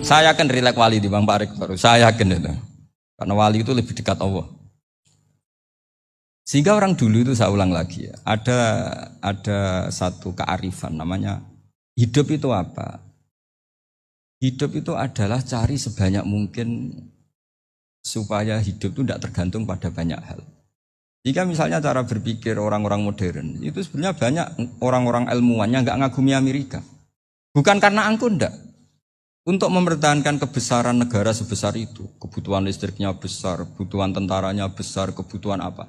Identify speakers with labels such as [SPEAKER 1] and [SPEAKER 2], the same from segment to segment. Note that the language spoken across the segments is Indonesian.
[SPEAKER 1] Saya yakin rileks wali di Bang Pak Rektor. Saya yakin itu. Karena wali itu lebih dekat Allah. Sehingga orang dulu itu saya ulang lagi ya. Ada satu kearifan namanya hidup itu apa? Hidup itu adalah cari sebanyak mungkin supaya hidup itu tidak tergantung pada banyak hal. Jika misalnya cara berpikir orang-orang modern itu sebenarnya banyak orang-orang ilmuwan yang nggak ngagumi Amerika. Bukan karena angkuh enggak. Untuk mempertahankan kebesaran negara sebesar itu, kebutuhan listriknya besar, kebutuhan tentaranya besar, kebutuhan apa?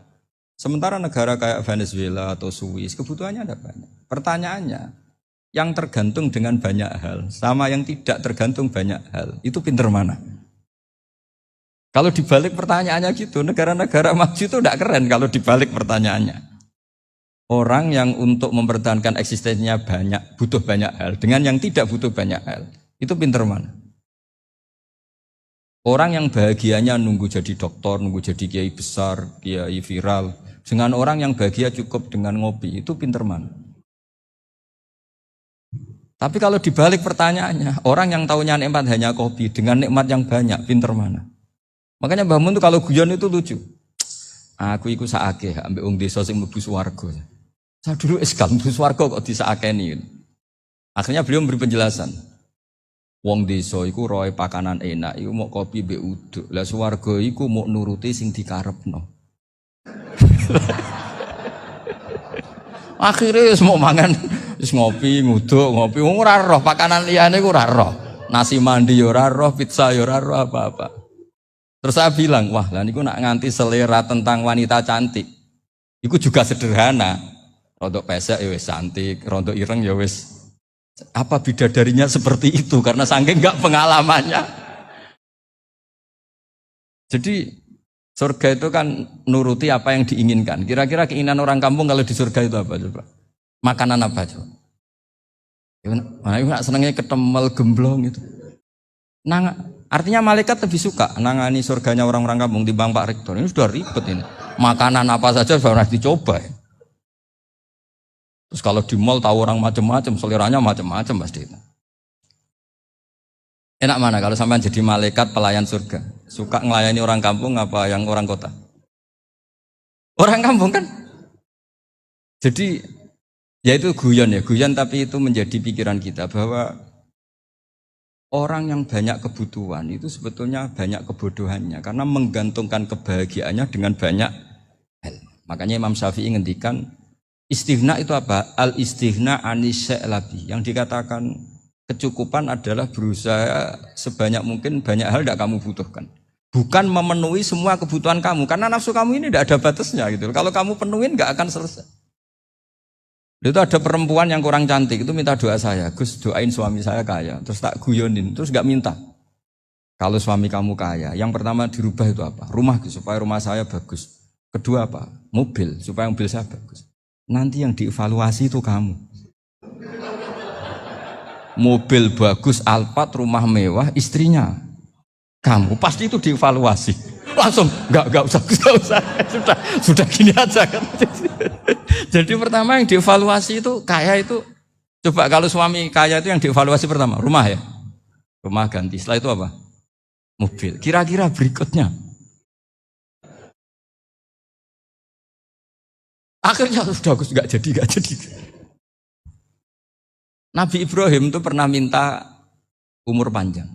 [SPEAKER 1] Sementara negara kayak Venezuela atau Swiss kebutuhannya ada banyak. Pertanyaannya, yang tergantung dengan banyak hal sama yang tidak tergantung banyak hal, itu pinter mana? Kalau dibalik pertanyaannya gitu, negara-negara maju itu tidak keren kalau dibalik pertanyaannya. Orang yang untuk mempertahankan eksistensinya banyak, butuh banyak hal, dengan yang tidak butuh banyak hal, itu pinter mana? Orang yang bahagianya nunggu jadi dokter, nunggu jadi kiai besar, kiai viral, dengan orang yang bahagia cukup dengan ngopi, itu pinter mana? Tapi kalau dibalik pertanyaannya, orang yang tahunya nikmat hanya kopi, dengan nikmat yang banyak, pinter mana? Makanya Mbah Mun tuh kalau guyon itu lucu. Aku iku saake ambek wong desa sing mlebu swarga. Saya dulu gak mlebu swarga kok disakeni. Akhirnya beliau memberi penjelasan. Wong desa iku roe pakanan enak, iku mau kopi mbek uduk. Lah swarga iku mau nuruti sing dikarepno. Akhirnya wis mau mangan, wis ngopi, nguduk, ngopi. Wong ora roh pakanan liyane iku ora roh. Nasi mandi ya ora roh, pizza ya ora roh apa-apa. Terus saya bilang, wah lah niku nak nganti selera tentang wanita cantik. Iku juga sederhana. Rontok pesek ya wis cantik, rontok ireng ya wis. Apa bidadarinya seperti itu karena saking enggak pengalamannya. Jadi surga itu kan nuruti apa yang diinginkan. Kira-kira keinginan orang kampung kalau di surga itu apa coba? Makanan apa coba? Nah, iku nak senengnya ketemel gemblong itu. Artinya malaikat lebih suka nangani surganya orang-orang kampung timbang Pak Rektor. Ini sudah ribet ini. Makanan apa saja sudah pernah dicoba ya. Terus kalau di mall tahu orang macam-macam, seleranya macam-macam pasti itu. Enak mana kalau sampai jadi malaikat pelayan surga? Suka ngelayani orang kampung apa yang orang kota? Orang kampung kan? Jadi ya itu guyon tapi itu menjadi pikiran kita bahwa orang yang banyak kebutuhan itu sebetulnya banyak kebodohannya karena menggantungkan kebahagiaannya dengan banyak hal. Makanya Imam Syafi'i ngendikan istighna itu apa? Al-istighna anisya'i. Yang dikatakan kecukupan adalah berusaha sebanyak mungkin banyak hal tidak kamu butuhkan. Bukan memenuhi semua kebutuhan kamu karena nafsu kamu ini tidak ada batasnya gitu. Kalau kamu penuhin nggak akan selesai. Itu ada perempuan yang kurang cantik itu minta doa saya, Gus doain suami saya kaya, terus tak guyonin, terus gak minta. Kalau suami kamu kaya, yang pertama dirubah itu apa? Rumah Gus, supaya rumah saya bagus. Kedua apa? Mobil, supaya mobil saya bagus. Nanti yang dievaluasi itu kamu. Mobil bagus, Alphard, rumah mewah, istrinya kamu, pasti itu dievaluasi. Langsung enggak usah sudah gini aja kan. Jadi pertama yang dievaluasi itu kaya itu coba kalau suami kaya itu yang dievaluasi pertama rumah ya, rumah ganti. Setelah itu apa? Mobil. Kira-kira berikutnya akhirnya sudah nggak jadi. Nabi Ibrahim itu pernah minta umur panjang,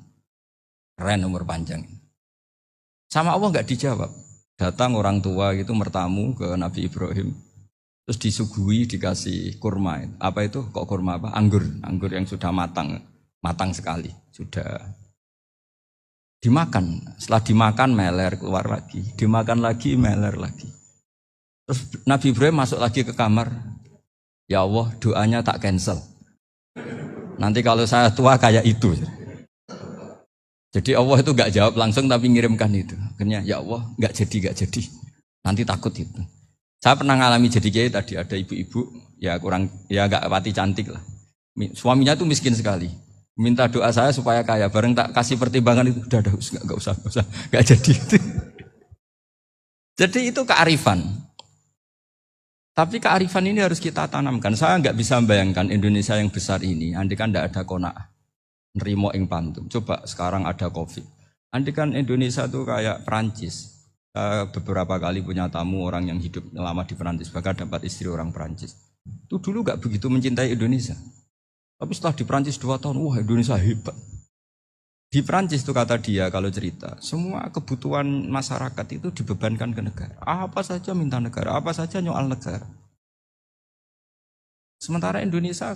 [SPEAKER 1] keren umur panjang. Sama Allah nggak dijawab. Datang orang tua gitu mertamu ke Nabi Ibrahim. Terus disuguhi dikasih kurma. Apa itu? Kok kurma apa? Anggur yang sudah matang sekali. Sudah dimakan. Setelah dimakan meler keluar lagi. Dimakan lagi meler lagi. Terus Nabi Ibrahim masuk lagi ke kamar. Ya Allah doanya tak cancel. Nanti kalau saya tua kayak itu. Jadi Allah itu gak jawab langsung tapi ngirimkan itu. Akhirnya ya Allah gak jadi. Nanti takut itu. Saya pernah ngalami jadi kiai tadi ada ibu-ibu ya gak pati cantik lah. Suaminya tuh miskin sekali. Minta doa saya supaya kaya. Bareng tak kasih pertimbangan itu udah gak usah gak jadi. Jadi itu kearifan. Tapi kearifan ini harus kita tanamkan. Saya gak bisa membayangkan Indonesia yang besar ini andai kan gak ada qanaah. nerimo ing pantum. Coba sekarang ada Covid. Andai kan Indonesia tuh kayak Prancis. Beberapa kali punya tamu orang yang hidup lama di Prancis, bahkan dapat istri orang Prancis. Itu dulu gak begitu mencintai Indonesia. Tapi setelah di Prancis 2 tahun, wah Indonesia hebat. Di Prancis itu kata dia kalau cerita, semua kebutuhan masyarakat itu dibebankan ke negara. Apa saja minta negara, apa saja nyoal negara. Sementara Indonesia,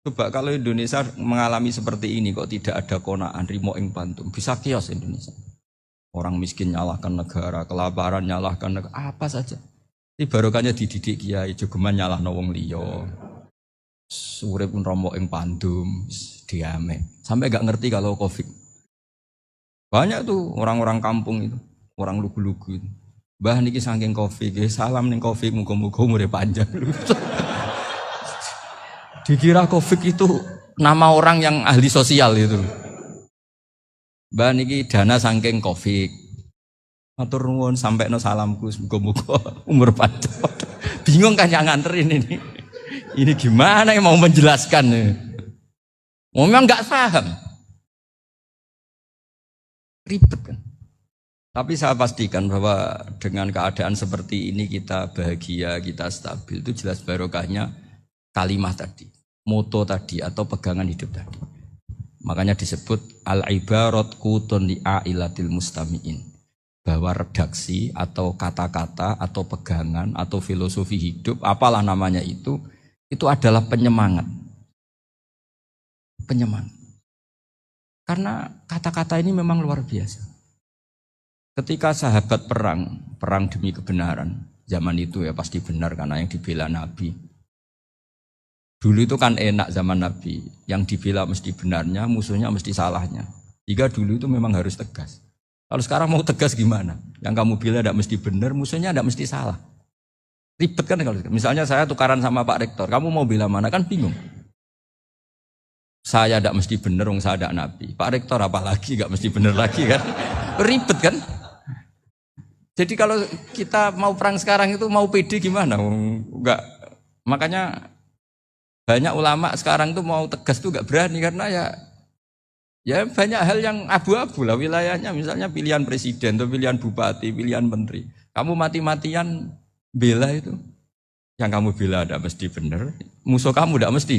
[SPEAKER 1] coba kalau Indonesia mengalami seperti ini kok tidak ada konaan rimo ing pantum, bisa kios Indonesia. Orang miskin nyalahkan negara, kelaparan nyalahkan negara, apa saja. Ini barokahnya dididik kiai, jogeman nyalahno wong liya. Urip pun romo ing pantum, diame. Sampai gak ngerti kalau Covid. Banyak tuh orang-orang kampung itu, orang lugu-lugu itu. Mbah niki saking Covid, salam ning Covid muga-muga umure panjang. Dikira Covid itu nama orang yang ahli sosial itu. Mbah niki dana saking Covid. Matur nuwun sampekno salamku muga-muga umur panjang. Bingung kan yang nganterin ini. Ini gimana yang mau menjelaskan? Memang enggak paham. Ribet kan. Tapi saya pastikan bahwa dengan keadaan seperti ini kita bahagia, kita stabil, itu jelas barokahnya kalimat tadi, moto tadi atau pegangan hidup tadi. Makanya disebut al-ibarat qutun li'ailatil mustami'in, bahwa redaksi atau kata-kata atau pegangan atau filosofi hidup, apalah namanya itu adalah penyemangat. Penyemangat. Karena kata-kata ini memang luar biasa. Ketika sahabat perang demi kebenaran, zaman itu ya pasti benar karena yang dibela Nabi. Dulu itu kan enak zaman Nabi, yang dibela mesti benarnya, musuhnya mesti salahnya. Jika dulu itu memang harus tegas. Kalau sekarang mau tegas gimana? Yang kamu bela tidak mesti benar, musuhnya tidak mesti salah. Ribet kan kalau misalnya saya tukaran sama Pak Rektor, kamu mau bela mana kan bingung. Saya tidak mesti benar, saya tidak Nabi. Pak Rektor apalagi nggak mesti benar lagi kan? Ribet kan? Jadi kalau kita mau perang sekarang itu mau pede gimana? Enggak. Makanya banyak ulama sekarang tuh mau tegas tuh nggak berani karena ya banyak hal yang abu-abu lah wilayahnya. Misalnya pilihan presiden atau pilihan bupati, pilihan menteri. Kamu mati-matian bela itu, yang kamu bela tidak mesti benar, musuh kamu tidak mesti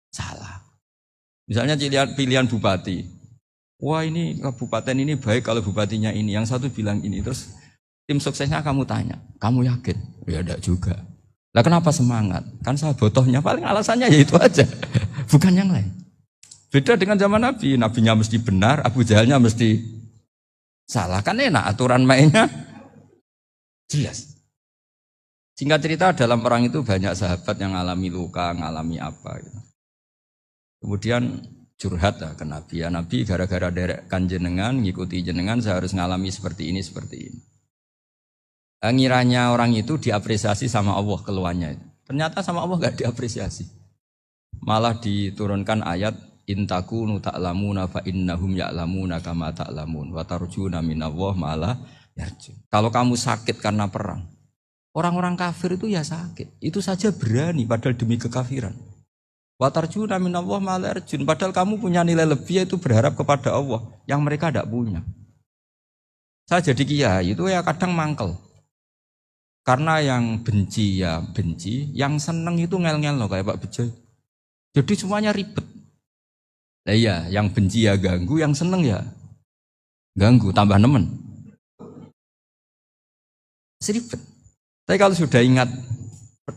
[SPEAKER 1] salah. Misalnya pilihan bupati, wah ini kabupaten ini baik kalau bupatinya ini, yang satu bilang ini, terus tim suksesnya kamu tanya, kamu yakin? Ya tidak juga. Lah kenapa semangat? Kan saya botohnya paling alasannya ya itu aja, bukan yang lain. Beda dengan zaman Nabi, Nabinya mesti benar, Abu Jahalnya mesti salah, kan enak aturan mainnya jelas. Singkat cerita dalam perang itu banyak sahabat yang ngalami luka, ngalami apa gitu. Kemudian curhat lah ke Nabi, ya Nabi gara-gara derekkan jenengan, ngikuti jenengan saya harus ngalami seperti ini, seperti ini. Ngiranya orang itu diapresiasi sama Allah keluarnya. Ternyata sama Allah gak diapresiasi. Malah diturunkan ayat intakunu ta'lamuna fa innahum ya'lamuna kama ta'lamun wa tarjuna minallah malah yarjun. Kalau kamu sakit karena perang, orang-orang kafir itu ya sakit. Itu saja berani padahal demi kekafiran. Wa tarjuna minallah malah yarjun. Padahal kamu punya nilai lebih yaitu berharap kepada Allah yang mereka tidak punya. Saya jadi kiai itu ya kadang mangkel. Karena yang benci ya benci, yang seneng itu ngel-ngel loh kayak Pak Bejoy. Jadi semuanya ribet. Nah iya, yang benci ya ganggu, yang seneng ya ganggu, tambah nemen. Seribet. Tapi kalau sudah ingat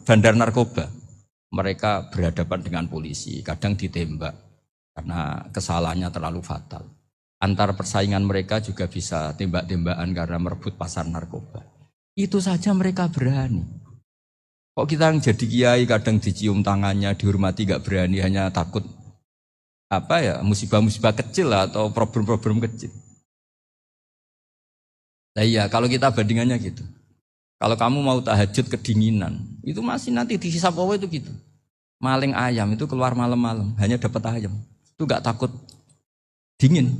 [SPEAKER 1] bandar narkoba, mereka berhadapan dengan polisi, kadang ditembak karena kesalahannya terlalu fatal. Antar persaingan mereka juga bisa tembak-tembakan karena merebut pasar narkoba. Itu saja mereka berani. Kok kita yang jadi kiai kadang dicium tangannya, dihormati gak berani, hanya takut apa ya musibah-musibah kecil lah, atau problem-problem kecil. Nah iya, kalau kita bandingannya gitu. Kalau kamu mau tahajud kedinginan, itu masih nanti dihisab Allah itu gitu. Maling ayam itu keluar malam-malam, hanya dapat ayam. Itu gak takut dingin.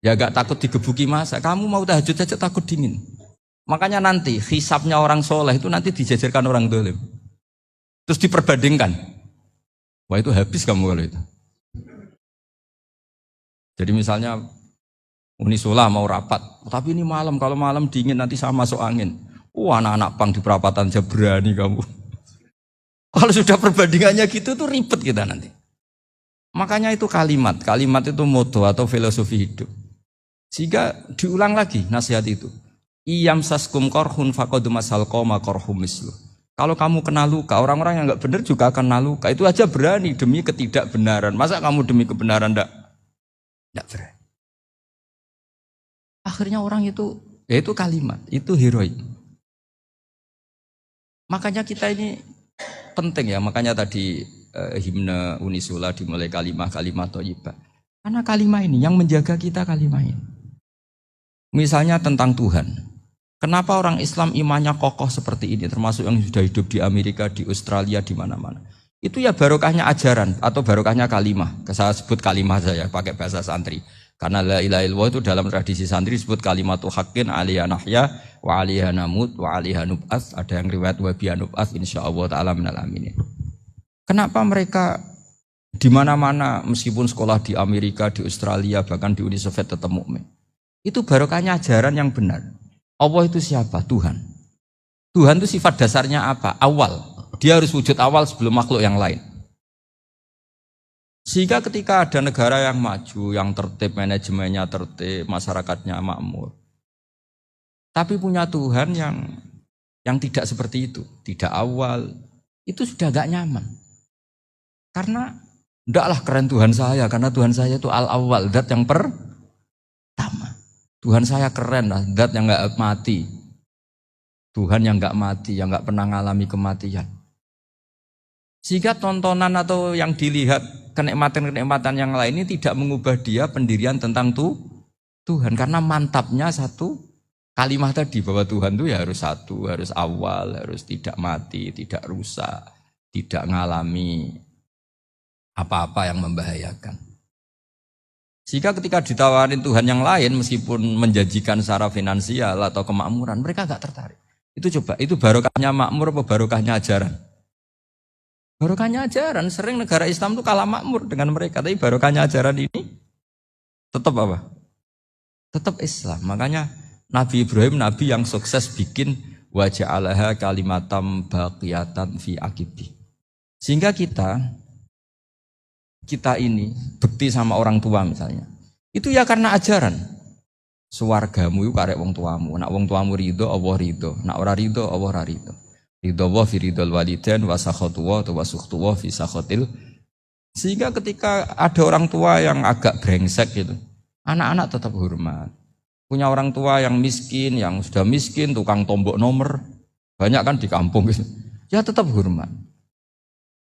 [SPEAKER 1] Ya gak takut digebuki masa. Kamu mau tahajud saja takut dingin. Makanya nanti hisabnya orang soleh itu nanti dijajarkan orang dolim. Terus diperbandingkan. Wah itu habis kamu kalau itu. Jadi misalnya Unisula mau rapat, tapi ini malam, kalau malam dingin nanti saya masuk angin. Anak-anak pang di perapatan aja berani kamu. Kalau sudah perbandingannya gitu tuh ribet kita nanti. Makanya itu kalimat itu moto atau filosofi hidup. Sehingga diulang lagi nasihat itu. Iyam saskum korhun faqadu masal qoma korhum mislu. Kalau kamu kena luka, orang-orang yang enggak benar juga akan kena luka. Itu aja berani demi ketidakbenaran. Masa kamu demi kebenaran enggak berani? Akhirnya orang itu, ya itu kalimat, itu heroik. Makanya kita ini penting ya, makanya tadi himne Unisula dimulai kalimat thayyibah. Karena kalimat ini yang menjaga kita kalimat ini. Misalnya tentang Tuhan. Kenapa orang Islam imannya kokoh seperti ini, termasuk yang sudah hidup di Amerika, di Australia, di mana-mana. Itu ya barokahnya ajaran atau barokahnya kalimah. Saya sebut kalimah saya pakai bahasa santri. Karena la ilaha illallah itu dalam tradisi santri disebut kalimatu haqqin aliyah nahya wa aliyah namut wa aliyah nub'ats. Ada yang riwayat wa biya nub'ats insyaallah ta'ala minal aminin. Kenapa mereka di mana-mana meskipun sekolah di Amerika, di Australia, bahkan di Uni Soviet tetap mukmin? Itu barokahnya ajaran yang benar. Allah itu siapa? Tuhan. Tuhan itu sifat dasarnya apa? Awal. Dia harus wujud awal sebelum makhluk yang lain. Sehingga ketika ada negara yang maju, yang tertib, manajemennya tertib, masyarakatnya makmur, tapi punya Tuhan yang tidak seperti itu, tidak awal, itu sudah gak nyaman. Karena ndaklah keren Tuhan saya, karena Tuhan saya itu al-awwal, zat yang pertama. Tuhan saya keren lah, zat yang gak mati. Tuhan yang gak mati, yang gak pernah ngalami kematian. Sehingga tontonan atau yang dilihat kenikmatan-kenikmatan yang lain ini tidak mengubah dia pendirian tentang Tuhan. Karena mantapnya satu kalimat tadi bahwa Tuhan itu ya harus satu, harus awal, harus tidak mati, tidak rusak, tidak ngalami apa-apa yang membahayakan. Sehingga ketika ditawarin Tuhan yang lain meskipun menjanjikan secara finansial atau kemakmuran, mereka gak tertarik. Itu coba, itu barokahnya makmur apa barokahnya ajaran? Barokahnya ajaran, sering negara Islam itu kalah makmur dengan mereka. Tapi barokahnya ajaran ini tetap apa? Tetap Islam. Makanya Nabi Ibrahim, Nabi yang sukses bikin waja'alaha kalimatam baqiyatan fi aqibi. Sehingga kita ini bekti sama orang tua misalnya. Itu ya karena ajaran. Suwargamu itu karek wong tuamu. Nak wong tuamu ridho, Allah ridho. Nak ora ridho, Allah ora ridho. Ridho wa fi ridhol walidain wa sakhatu wa sukhtu wa fi sakhatil. Sehingga ketika ada orang tua yang agak brengsek gitu, anak-anak tetap hormat. Punya orang tua yang miskin, yang sudah miskin, tukang tombok nomor, banyak kan di kampung gitu. Ya tetap hormat.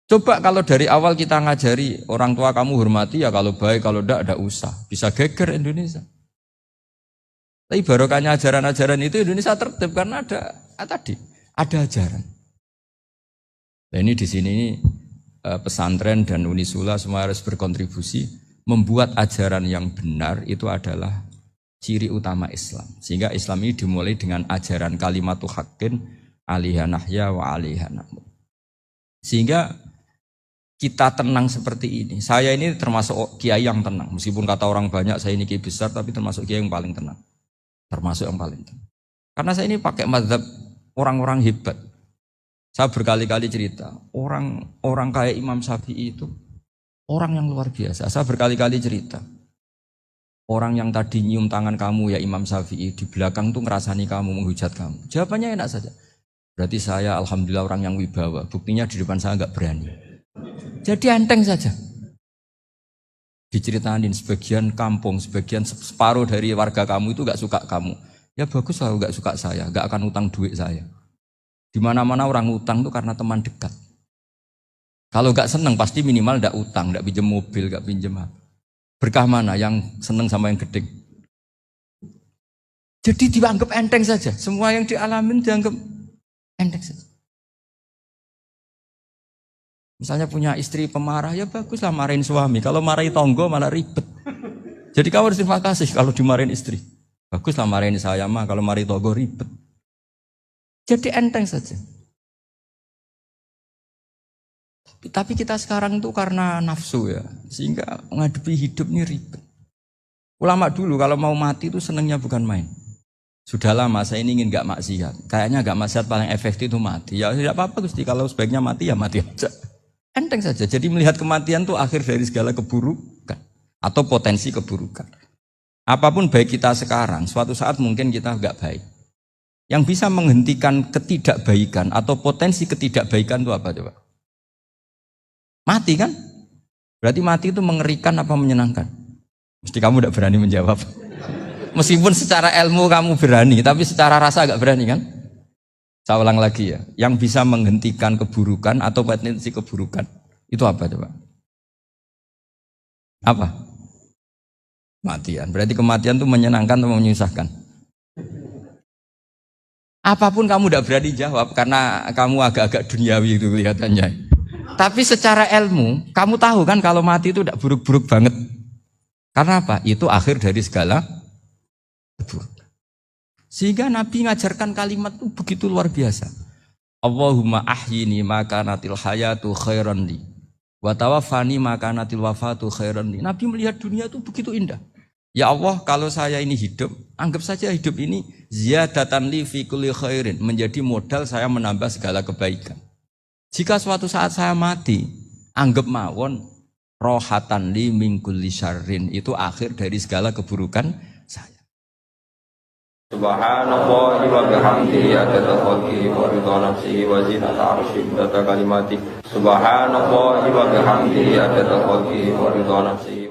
[SPEAKER 1] Coba kalau dari awal kita ngajari orang tua kamu hormati ya kalau baik, kalau enggak usah. Bisa geger Indonesia. Tapi barokahnya ajaran-ajaran itu Indonesia tertib karena ada ajaran. Nah ini di sini pesantren dan Unisula semua harus berkontribusi membuat ajaran yang benar itu adalah ciri utama Islam. Sehingga Islam ini dimulai dengan ajaran kalimatu haqqin alaiha nahya wa alaiha namut. Sehingga kita tenang seperti ini. Saya ini termasuk kiai yang tenang. Meskipun kata orang banyak saya ini kiai besar, tapi termasuk kiai yang paling tenang. Termasuk yang paling tenang. Karena saya ini pakai mazhab orang-orang hebat. Saya berkali-kali cerita, orang kayak Imam Syafi'i itu orang yang luar biasa. Saya berkali-kali cerita, orang yang tadi nyium tangan kamu ya Imam Syafi'i, di belakang tuh ngerasani kamu, menghujat kamu. Jawabannya enak saja. Berarti saya alhamdulillah orang yang wibawa. Buktinya di depan saya nggak berani. Jadi enteng saja. Diceritain sebagian kampung, sebagian separuh dari warga kamu itu nggak suka kamu. Ya bagus lah nggak suka saya, nggak akan utang duit saya. Di mana-mana orang utang itu karena teman dekat. Kalau nggak seneng pasti minimal nggak utang, nggak pinjam mobil, nggak pinjam apa. Berkah mana yang seneng sama yang gede? Jadi dianggap enteng saja. Semua yang dialamin dianggap enteng saja. Misalnya punya istri pemarah, ya baguslah marahin suami. Kalau marahin tonggo malah ribet. Jadi kamu harus terima kasih kalau dimarahin istri. Baguslah marahin saya mah, kalau marahin tonggo ribet. Jadi enteng saja. Tapi kita sekarang itu karena nafsu ya, sehingga menghadapi hidup ini ribet. Ulama dulu kalau mau mati itu senengnya bukan main. Sudah lama saya ini ingin gak maksiat. Kayaknya gak maksiat paling efektif itu mati. Ya tidak apa-apa Gusti, kalau sebaiknya mati ya mati aja. Enteng saja. Jadi melihat kematian itu akhir dari segala keburukan atau potensi keburukan. Apapun baik kita sekarang, suatu saat mungkin kita gak baik. Yang bisa menghentikan ketidakbaikan atau potensi ketidakbaikan itu apa coba? Mati kan? Berarti mati itu mengerikan apa menyenangkan? Mesti kamu tidak berani menjawab. Meskipun secara ilmu kamu berani, tapi secara rasa agak berani kan? Saya ulang lagi ya. Yang bisa menghentikan keburukan atau potensi keburukan itu apa coba? Apa? Kematian. Berarti kematian itu menyenangkan atau menyusahkan? Apapun kamu tidak berani jawab karena kamu agak-agak duniawi itu kelihatannya. Tapi secara ilmu, kamu tahu kan kalau mati itu tidak buruk-buruk banget. Karena apa? Itu akhir dari segala keburukan. Sehingga Nabi ngajarkan kalimat itu begitu luar biasa. Allahumma ahyini maka natil hayatu khairan li wa tawaffani maka natil wafatu khairan li. Nabi melihat dunia itu begitu indah. Ya Allah, kalau saya ini hidup, anggap saja hidup ini ziyadatan li fi kulli khairin, menjadi modal saya menambah segala kebaikan. Jika suatu saat saya mati, anggap mawon rohatan li min kulli syarrin, itu akhir dari segala keburukan saya.
[SPEAKER 2] Subhanallah wa bihamdihi adada khalqihi wa ridha nafsihi wa zinata arsyihi wa kalimatihi. Subhanallah wa bihamdihi adada khalqihi wa ridha nafsihi